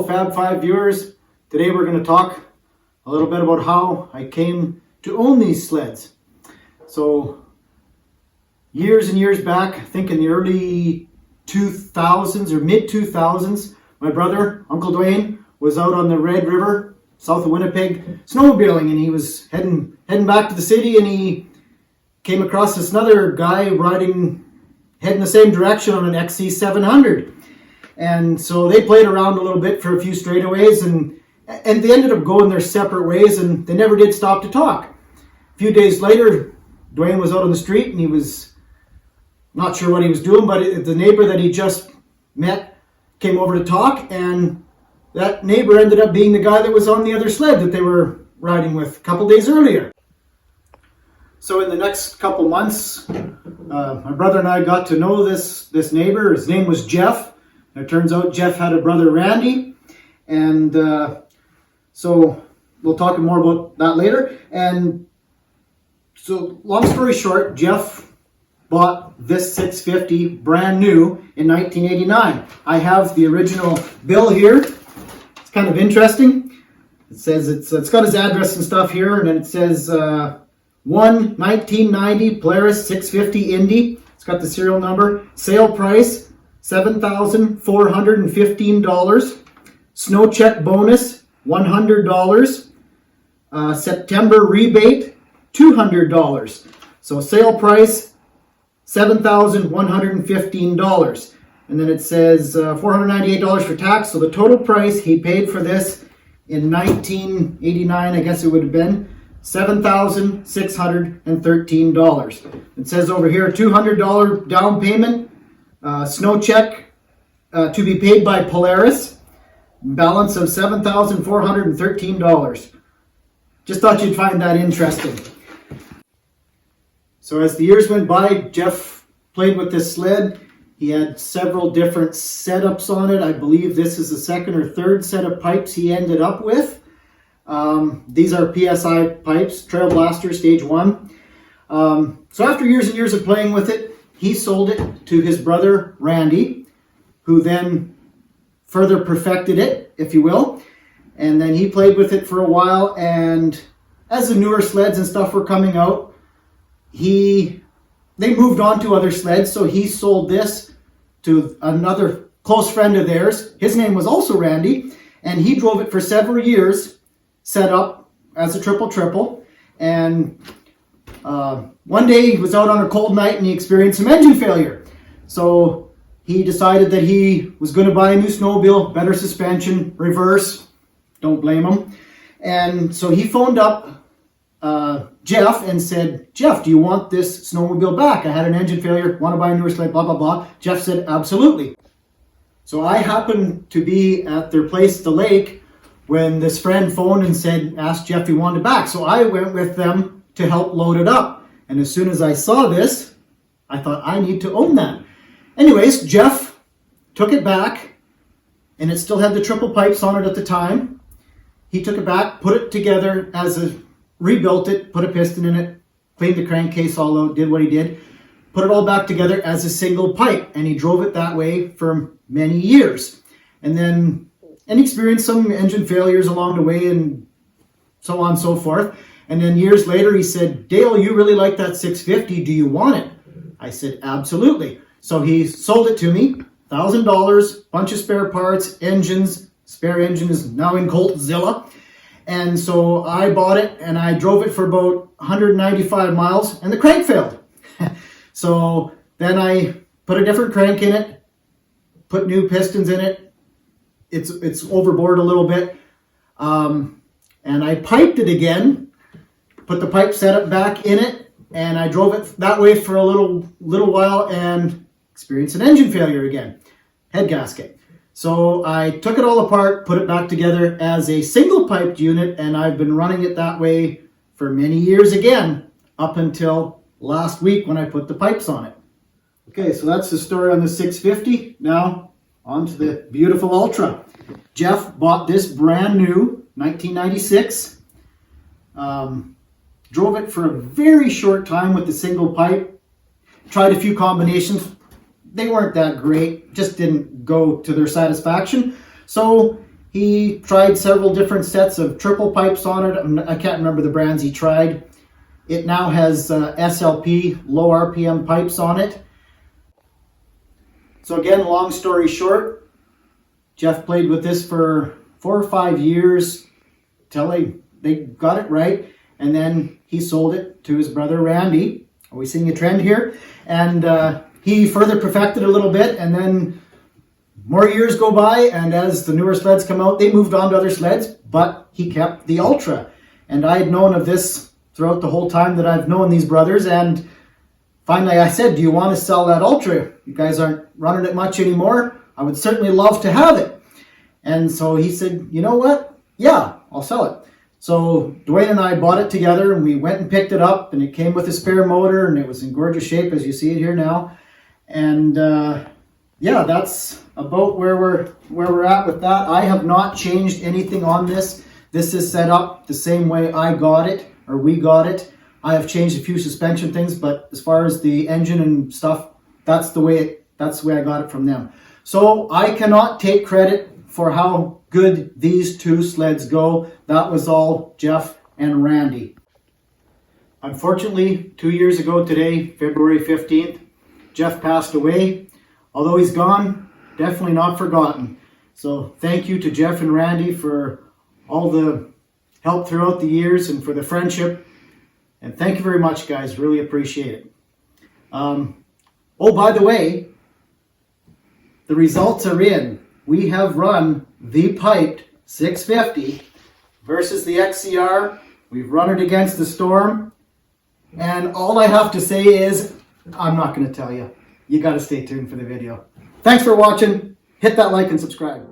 Fab 5 viewers. Today we're going to talk a little bit about how I came to own these sleds. So years and years back, I think in the early 2000s or mid 2000s, my brother, Uncle Dwayne, was out on the Red River south of Winnipeg snowmobiling, and he was heading back to the city, and he came across this other guy heading the same direction on an XC700. And so they played around a little bit for a few straightaways, and they ended up going their separate ways, and they never did stop to talk. A few days later, Dwayne was out on the street, and he was not sure what he was doing, but the neighbor that he just met came over to talk, and that neighbor ended up being the guy that was on the other sled that they were riding with a couple days earlier. So in the next couple months, my brother and I got to know this neighbor. His name was Jeff. And it turns out Jeff had a brother, Randy. And so we'll talk more about that later. And so long story short, Jeff bought this 650 brand new in 1989. I have the original bill here. It's kind of interesting. It says it's got his address and stuff here, and then it says 1990 Polaris 650 Indy. It's got the serial number. Sale price $7,415. Snow check bonus $100. September rebate $200. So sale price $7,115. And then it says $498 for tax. So the total price he paid for this in 1989, I guess it would have been $7,613. It says over here $200 down payment, snow check to be paid by Polaris, balance of $7,413. Just thought you'd find that interesting. So as the years went by, Jeff played with this sled. He had several different setups on it. I believe this is the second or third set of pipes he ended up with. These are PSI pipes, Trail Blaster Stage 1. So after years and years of playing with it, he sold it to his brother, Randy, who then further perfected it, if you will. And then he played with it for a while, and as the newer sleds and stuff were coming out, they moved on to other sleds, so he sold this to another close friend of theirs. His name was also Randy, and he drove it for several years, set up as a triple. And one day he was out on a cold night and he experienced some engine failure. So he decided that he was going to buy a new snowmobile, better suspension, reverse. Don't blame him. And so he phoned up Jeff and said, "Jeff, do you want this snowmobile back? I had an engine failure, want to buy a newer sled, blah, blah, blah." Jeff said, "Absolutely." So I happened to be at their place, the lake, when this friend phoned and asked Jeff if he wanted it back. So I went with them to help load it up. And as soon as I saw this, I thought, I need to own that. Anyways, Jeff took it back, and it still had the triple pipes on it at the time. He took it back, put it together rebuilt it, put a piston in it, cleaned the crankcase all out, did what he did, put it all back together as a single pipe, and he drove it that way for many years. And experienced some engine failures along the way and so on and so forth. And then years later he said, "Dale, you really like that 650, do you want it?" I said, "Absolutely." So he sold it to me, $1,000, bunch of spare parts, engines, spare engine is now in Coltzilla. And so I bought it and I drove it for about 195 miles and the crank failed. So then I put a different crank in it, put new pistons in it. It's overboard a little bit. And I piped it again, put the pipe setup back in it, and I drove it that way for a little while and experienced an engine failure again, head gasket. So I took it all apart, put it back together as a single piped unit, and I've been running it that way for many years again, up until last week when I put the pipes on it. Okay, so that's the story on the 650. Now, on to the beautiful Ultra. Jeff bought this brand new, 1996. Drove it for a very short time with the single pipe. Tried a few combinations. They weren't that great, just didn't go to their satisfaction. So He tried several different sets of triple pipes on it. I can't remember the brands he tried. It now has SLP, low RPM pipes on it. So again, long story short, Jeff played with this for 4 or 5 years till they got it right. And then he sold it to his brother Randy. Are we seeing a trend here? And he further perfected it a little bit, and then more years go by, and as the newer sleds come out, they moved on to other sleds, but he kept the Ultra. And I had known of this throughout the whole time that I've known these brothers, and finally I said, do you want to sell that Ultra? You guys aren't running it much anymore. I would certainly love to have it. And so he said, you know what? Yeah, I'll sell it. So Dwayne and I bought it together, and we went and picked it up, and it came with a spare motor, and it was in gorgeous shape as you see it here now. And yeah, that's about where we're at with that. I have not changed anything on this. This is set up the same way I got it, or we got it. I have changed a few suspension things, but as far as the engine and stuff, that's the way I got it from them. So I cannot take credit for how good these two sleds go. That was all Jeff and Randy. Unfortunately, 2 years ago today, February 15th, Jeff passed away. Although he's gone, definitely not forgotten. So thank you to Jeff and Randy for all the help throughout the years and for the friendship. And thank you very much, guys. Really appreciate it. Oh, by the way, the results are in. We have run the piped 650 versus the XCR. We've run it against the Storm. And all I have to say is, I'm not going to tell you. You got to stay tuned for the video. Thanks for watching. Hit that like and subscribe.